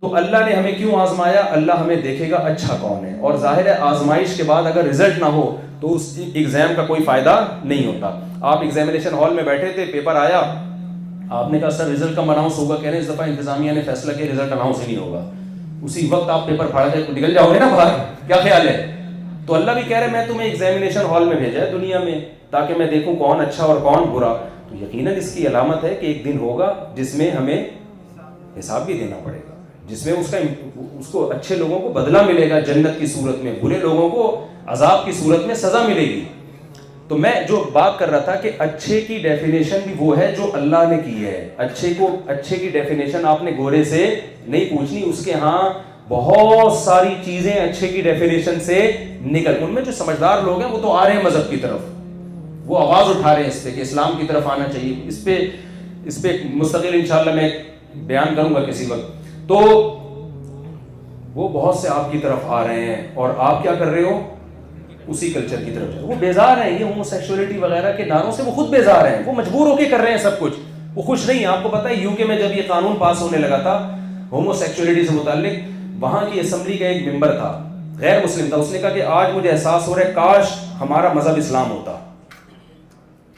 تو اللہ نے ہمیں کیوں آزمایا؟ اللہ ہمیں دیکھے گا اچھا کون ہے، اور ظاہر ہے آزمائش کے بعد اگر رزلٹ نہ ہو تو اس ایگزام کا کوئی فائدہ نہیں ہوتا۔ آپ ایگزامینیشن ہال میں بیٹھے تھے، پیپر آیا، آپ نے کہا سر رزلٹ کب اناؤنس ہوگا؟ کہہ رہے اس دفعہ انتظامیہ نے فیصلہ کیا رزلٹ اناؤنس ہی نہیں ہوگا۔ اسی وقت آپ پیپر پھاڑ کے نکل جاؤ گے نا باہر، کیا خیال ہے؟ تو اللہ بھی کہہ رہے میں تمہیں ایگزامینیشن ہال میں بھیجا ہے دنیا میں تاکہ میں دیکھوں کون اچھا اور کون برا۔ تو یقیناً اس کی علامت ہے کہ ایک دن ہوگا جس میں ہمیں حساب بھی دینا پڑے گا، جس میں اس کو اچھے لوگوں کو بدلہ ملے گا جنت کی صورت میں، برے لوگوں کو عذاب کی صورت میں سزا ملے گی۔ تو میں جو بات کر رہا تھا کہ اچھے کی ڈیفینیشن بھی وہ ہے جو اللہ نے کی ہے۔ اچھے کی ڈیفینیشن آپ نے گورے سے نہیں پوچھنی، اس کے ہاں بہت ساری چیزیں اچھے کی ڈیفینیشن سے نکل، ان میں جو سمجھدار لوگ ہیں وہ تو آ رہے ہیں مذہب کی طرف، وہ آواز اٹھا رہے ہیں اس پہ کہ اسلام کی طرف آنا چاہیے۔ اس پہ مستقل انشاءاللہ میں بیان کروں گا کسی وقت۔ تو وہ بہت سے آپ کی طرف آ رہے ہیں اور آپ کیا کر رہے ہو؟ اسی کلچر کی طرف وہ بیزار ہیں، یہ ہومو سیکشولیٹی وغیرہ کے نعروں سے وہ خود بیزار ہیں، وہ مجبور ہو کے کر رہے ہیں سب کچھ، وہ خوش نہیں ہیں۔ آپ کو پتہ ہے یو کے میں جب یہ قانون پاس ہونے لگا تھا ہومو سیکشولیٹی سے متعلق، وہاں کی اسمبلی کا ایک ممبر تھا، غیر مسلم تھا، اس نے کہا کہ آج مجھے احساس ہو رہا ہے کاش ہمارا مذہب اسلام ہوتا،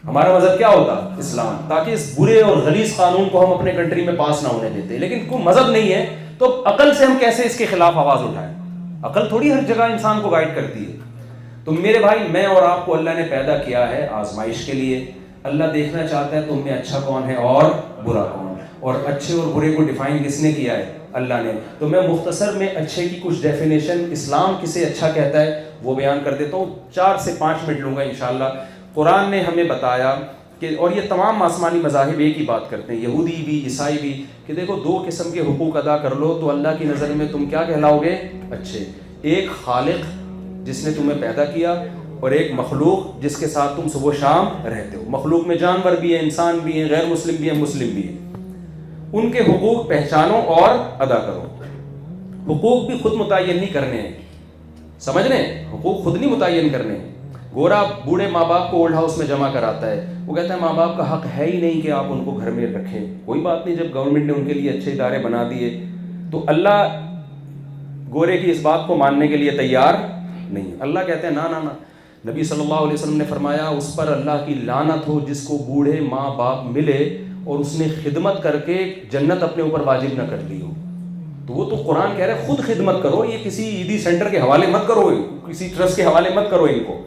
ہمارا مذہب کیا ہوتا؟ اسلام، تاکہ اس برے اور غلیظ قانون کو ہم اپنے کنٹری میں پاس نہ ہونے دیتے۔ لیکن کوئی مذہب نہیں ہے تو عقل سے ہم کیسے اس کے خلاف آواز اٹھائیں؟ عقل تھوڑی ہر جگہ انسان کو گائیڈ کرتی ہے۔ تو میرے بھائی، میں اور آپ کو اللہ نے پیدا کیا ہے آزمائش کے لیے۔ اللہ دیکھنا چاہتا ہے تم میں اچھا کون ہے اور برا کون، اور اچھے اور برے کو ڈیفائن کس نے کیا ہے؟ اللہ نے۔ تو میں مختصر میں اچھے کی کچھ ڈیفینیشن، اسلام کسے اچھا کہتا ہے وہ بیان کر دیتا ہوں، 4 سے 5 منٹ لوں گا انشاءاللہ۔ قرآن نے ہمیں بتایا کہ، اور یہ تمام آسمانی مذاہب ایک ہی بات کرتے ہیں، یہودی بھی عیسائی بھی، کہ دیکھو 2 قسم کے حقوق ادا کر لو تو اللہ کی نظر میں تم کیا کہلاؤ گے؟ اچھے۔ ایک خالق جس نے تمہیں پیدا کیا، اور ایک مخلوق جس کے ساتھ تم صبح و شام رہتے ہو۔ مخلوق میں جانور بھی ہیں، انسان بھی ہیں، غیر مسلم بھی ہیں، مسلم بھی ہیں۔ ان کے حقوق پہچانو اور ادا کرو۔ حقوق بھی خود متعین نہیں کرنے ہیں، سمجھ رہے ہیں؟ حقوق خود نہیں متعین کرنے ہیں۔ گورا بوڑھے ماں باپ کو اولڈ ہاؤس میں جمع کراتا ہے، وہ کہتا ہے ماں باپ کا حق ہے ہی نہیں کہ آپ ان کو گھر میں رکھیں۔ کوئی بات نہیں، جب گورنمنٹ نے ان کے لیے اچھے ادارے بنا دیے تو اللہ گورے کی اس بات کو ماننے کے لیے تیار نہیں۔ اللہ کہتے ہیں نا نا نا۔ نبی صلی اللہ علیہ وسلم نے فرمایا اس پر اللہ کی لعنت ہو جس کو بوڑھے ماں باپ ملے اور اس نے خدمت کر کے جنت اپنے اوپر واجب نہ کر لی ہو۔ تو وہ تو قرآن کہہ رہا ہے خود خدمت کرو، یہ کسی عیدی سینٹر کے حوالے مت کرو، کسی ٹرسٹ کے حوالے مت کرو ان کو۔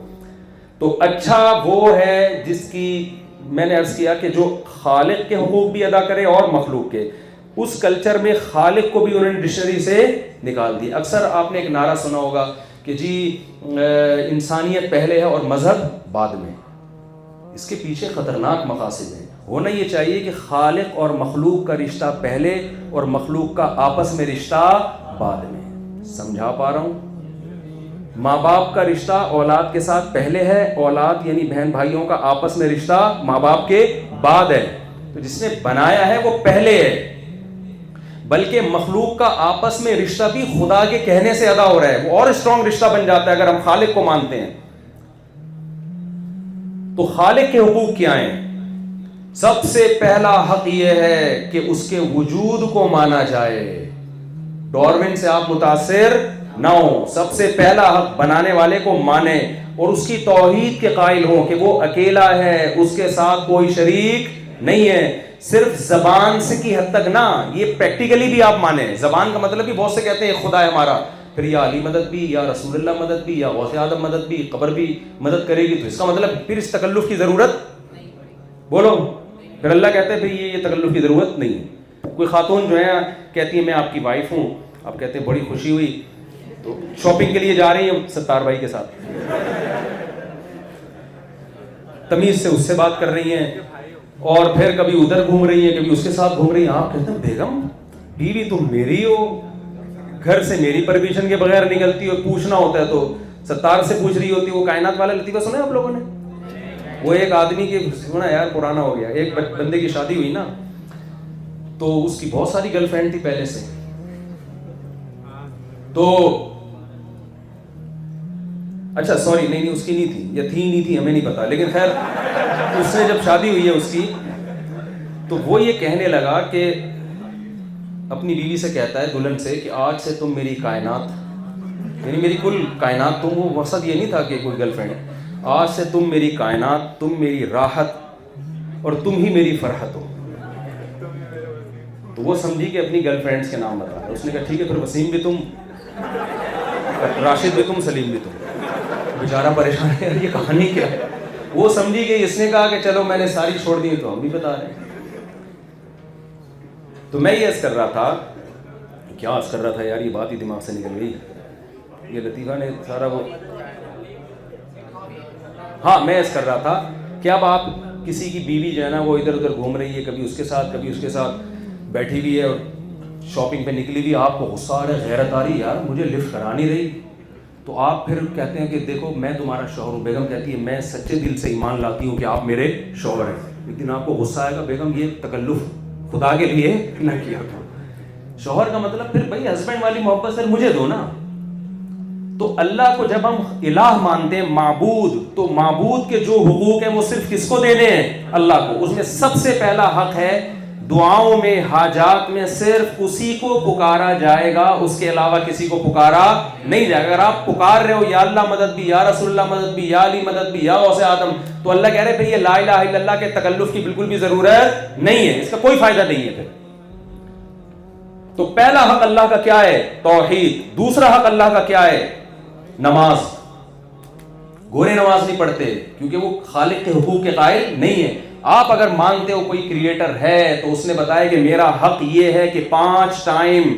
تو اچھا وہ ہے جس کی میں نے عرض کیا کہ جو خالق کے حقوق بھی ادا کرے اور مخلوق کے۔ اس کلچر میں خالق کو بھی انہوں نے ڈکشنری سے نکال دی۔ اکثر آپ نے ایک نعرہ سنا ہوگا کہ جی انسانیت پہلے ہے اور مذہب بعد میں۔ اس کے پیچھے خطرناک مقاصد ہیں۔ ہونا یہ چاہیے کہ خالق اور مخلوق کا رشتہ پہلے اور مخلوق کا آپس میں رشتہ بعد میں۔ سمجھا پا رہا ہوں؟ ماں باپ کا رشتہ اولاد کے ساتھ پہلے ہے، اولاد یعنی بہن بھائیوں کا آپس میں رشتہ ماں باپ کے بعد ہے۔ تو جس نے بنایا ہے وہ پہلے ہے، بلکہ مخلوق کا آپس میں رشتہ بھی خدا کے کہنے سے ادا ہو رہا ہے، وہ اور اسٹرانگ رشتہ بن جاتا ہے اگر ہم خالق کو مانتے ہیں۔ تو خالق کے حقوق کیا ہیں؟ سب سے پہلا حق یہ ہے کہ اس کے وجود کو مانا جائے۔ ڈارون سے آپ متاثر نہ ہو، سب سے پہلا حق بنانے والے کو مانے اور اس کی توحید کے قائل ہوں کہ وہ اکیلا ہے، اس کے ساتھ کوئی شریک نہیں ہے۔ صرف زبان سے کی حد تک نہ، یہ پریکٹیکلی بھی آپ مانیں۔ زبان کا مطلب بھی بہت سے کہتے ہیں خدا ہے ہمارا، پھر یا علی مدد بھی، یا رسول اللہ مدد بھی، یا غوث اعظم مدد بھی، قبر بھی مدد کرے گی، تو اس کا مطلب پھر اس تکلف کی ضرورت بولو۔ پھر اللہ کہتے ہیں پھر یہ تکلف کی ضرورت نہیں ہے۔ کوئی خاتون جو ہے کہتی ہے میں آپ کی وائف ہوں، آپ کہتے ہیں بڑی خوشی ہوئی، تو شاپنگ کے لیے جا رہی ہیں ستار بھائی کے ساتھ، تمیز سے اس سے بات کر رہی ہیں، اور پھر کبھی ادھر گھوم رہی ہیں، کبھی اس کے ساتھ گھوم رہی ہیں۔ آپ کہتے ہیں بیگم بیوی تم میری ہو، گھر سے میری پرمیشن کے بغیر نکلتی ہو، پوچھنا ہوتا ہے تو ستار سے پوچھ رہی ہوتی۔ وہ کائنات والا لطیفہ سنا ہے آپ لوگوں نے؟ وہ ایک آدمی کی، سنا یار پرانا ہو گیا، ایک بندے کی شادی ہوئی نا، تو اس کی بہت ساری گرل فرینڈ تھی پہلے سے، تو اچھا سوری نہیں اس کی نہیں تھی، یا تھی نہیں تھی ہمیں نہیں پتا، لیکن خیر اس سے جب شادی ہوئی ہے اس کی، تو وہ یہ کہنے لگا کہ اپنی بیوی سے کہتا ہے دلہن سے کہ آج سے تم میری کائنات، یعنی میری کل کائنات تم، وہ مقصد یہ نہیں تھا کہ کوئی گرل فرینڈ ہے، آج سے تم میری کائنات، تم میری راحت اور تم ہی میری فرحت ہو. تو وہ سمجھی کہ اپنی گرل فرینڈس کے نام بتا رہا ہے. اس نے کہا ٹھیک ہے پھر وسیم بھی تم، راشد بھی تم، سلیم بھی تم. بیچارہ پریشان ہے یہ کہانی کیا ہے. وہ سمجھی کہ اس نے کہا کہ چلو میں نے ساری چھوڑ دی تو ہم بھی بتا رہے ہیں. تو میں یہ عرض کر رہا تھا، کیا عرض کر رہا تھا یار، یہ بات ہی دماغ سے نکل گئی. یہ لطیفہ نے سارا وہ، ہاں میں عرض کر رہا تھا کہ اب آپ کسی کی بیوی جو ہے نا وہ ادھر ادھر گھوم رہی ہے، کبھی اس کے ساتھ کبھی اس کے ساتھ بیٹھی ہوئی ہے اور شاپنگ پہ نکلی ہوئی، آپ کو غصہ آ رہا ہے، غیرت آ رہی ہے یار مجھے لفٹ کرا نہیں رہی، تو آپ پھر کہتے ہیں کہ دیکھو میں تمہارا شوہر ہوں. بیگم کہتی ہے میں سچے دل سے ایمان لاتی ہوں کہ آپ میرے شوہر ہیں، لیکن آپ کو غصہ آئے گا بیگم یہ تکلف خدا کے لیے نہ کیا تھا. شوہر کا مطلب پھر بھائی ہسبینڈ والی محبت سے مجھے دو نا. تو اللہ کو جب ہم الہ مانتے ہیں، معبود، تو معبود کے جو حقوق ہیں وہ صرف کس کو دینے ہیں؟ اللہ کو. اس میں سب سے پہلا حق ہے دعاؤں میں، حاجات میں صرف اسی کو پکارا جائے گا، اس کے علاوہ کسی کو پکارا نہیں جائے گا. اگر آپ پکار رہے ہو یا اللہ مدد بھی، یا رسول اللہ مدد بھی، یا علی مدد بھی، یا غوث اعظم، تو اللہ کہہ رہے بھئی یہ لا الہ الا اللہ کے تکلف کی بالکل بھی ضرورت نہیں ہے، اس کا کوئی فائدہ نہیں ہے. پھر تو پہلا حق اللہ کا کیا ہے؟ توحید. دوسرا حق اللہ کا کیا ہے؟ نماز. گورے نماز نہیں پڑھتے کیونکہ وہ خالق کے حقوق کے قائل نہیں ہے. آپ اگر مانتے ہو کوئی کریٹر ہے تو اس نے بتایا کہ میرا حق یہ ہے کہ 5 ٹائم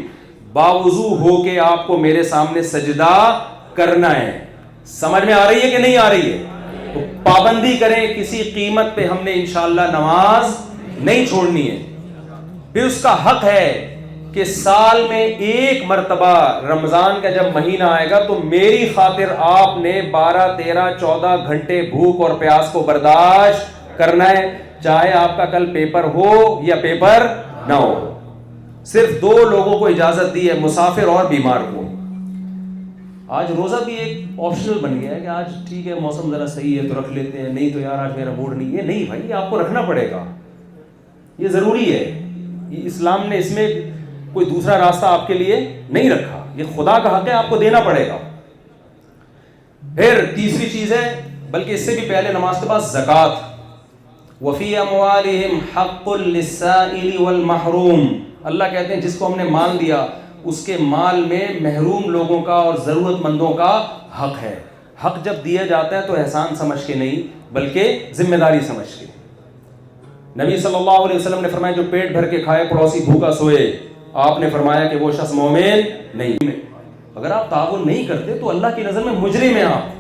باوضو ہو کے آپ کو میرے سامنے سجدہ کرنا ہے. سمجھ میں آ رہی ہے کہ نہیں آ رہی ہے؟ تو پابندی کریں، کسی قیمت پہ ہم نے انشاءاللہ نماز نہیں چھوڑنی ہے. پھر اس کا حق ہے کہ سال میں 1 مرتبہ رمضان کا جب مہینہ آئے گا تو میری خاطر آپ نے 12 13 14 گھنٹے بھوک اور پیاس کو برداشت کرنا ہے، چاہے آپ کا کل پیپر ہو یا پیپر نہ ہو. صرف 2 لوگوں کو اجازت دی ہے، مسافر اور بیمار کو. آج روزہ بھی ایک آپشنل بن گیا ہے کہ آج ٹھیک ہے موسم ذرا صحیح ہے تو رکھ لیتے ہیں، نہیں تو یار آج میرا موڈ نہیں ہے. نہیں بھائی آپ کو رکھنا پڑے گا، یہ ضروری ہے. یہ اسلام نے اس میں کوئی دوسرا راستہ آپ کے لیے نہیں رکھا، یہ خدا کا حق ہے، آپ کو دینا پڑے گا. پھر تیسری چیز ہے، بلکہ اس سے بھی پہلے نماز کے بعد زکوٰۃ. وَفِي أَمْوَالِهِمْ حَقٌّ لِلسَّائِلِ وَالْمَحْرُومِ. اللہ کہتے ہیں جس کو ہم نے مال دیا اس کے مال میں محروم لوگوں کا اور ضرورت مندوں کا حق ہے. حق جب دیا جاتا ہے تو احسان سمجھ کے نہیں بلکہ ذمہ داری سمجھ کے. نبی صلی اللہ علیہ وسلم نے فرمایا جو پیٹ بھر کے کھائے پڑوسی بھوکا سوئے، آپ نے فرمایا کہ وہ شخص مومن نہیں. اگر آپ تعاون نہیں کرتے تو اللہ کی نظر میں مجرم ہیں آپ.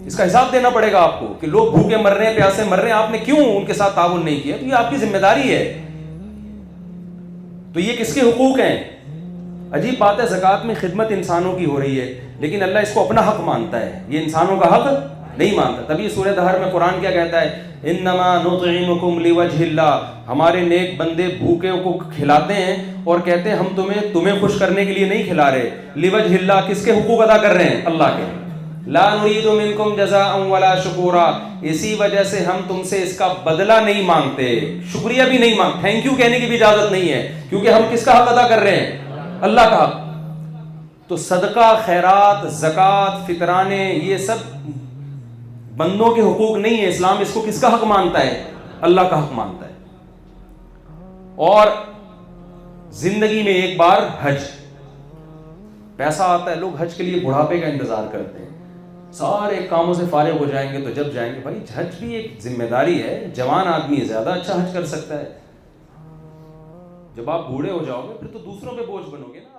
اس کا حساب دینا پڑے گا آپ کو کہ لوگ بھوکے مر رہے ہیں، پیاسے مر رہے ہیں، آپ نے کیوں ان کے ساتھ تعاون نہیں کیا. تو یہ آپ کی ذمہ داری ہے. تو یہ کس کے حقوق ہیں؟ عجیب بات ہے، زکوٰۃ میں خدمت انسانوں کی ہو رہی ہے لیکن اللہ اس کو اپنا حق مانتا ہے، یہ انسانوں کا حق نہیں مانتا. تبھی سورہ دہر میں قرآن کیا کہتا ہے؟ انما نطعمکم لوجہ اللہ. ہمارے نیک بندے بھوکے کو کھلاتے ہیں اور کہتے ہیں ہم تمہیں خوش کرنے کے لیے نہیں کھلا رہے. لوجہ اللہ، کس کے حقوق ادا کر رہے ہیں؟ اللہ کے. لا نريد منکم جزاء ولا شکورا. اسی وجہ سے ہم تم سے اس کا بدلہ نہیں مانگتے، شکریہ بھی نہیں مانگتے، تھینک یو کہنے کی بھی اجازت نہیں ہے، کیونکہ ہم کس کا حق ادا کر رہے ہیں؟ اللہ کا حق. تو صدقہ، خیرات، زکوٰۃ، فطرانے، یہ سب بندوں کے حقوق نہیں ہے. اسلام اس کو کس کا حق مانتا ہے؟ اللہ کا حق مانتا ہے. اور زندگی میں ایک بار حج، پیسہ آتا ہے، لوگ حج کے لیے بڑھاپے کا انتظار کرتے ہیں، سارے کاموں سے فارغ ہو جائیں گے تو جب جائیں گے. بھائی حج بھی ایک ذمہ داری ہے. جوان آدمی زیادہ اچھا حج کر سکتا ہے، جب آپ بوڑھے ہو جاؤ گے پھر تو دوسروں پہ بوجھ بنو گے نا.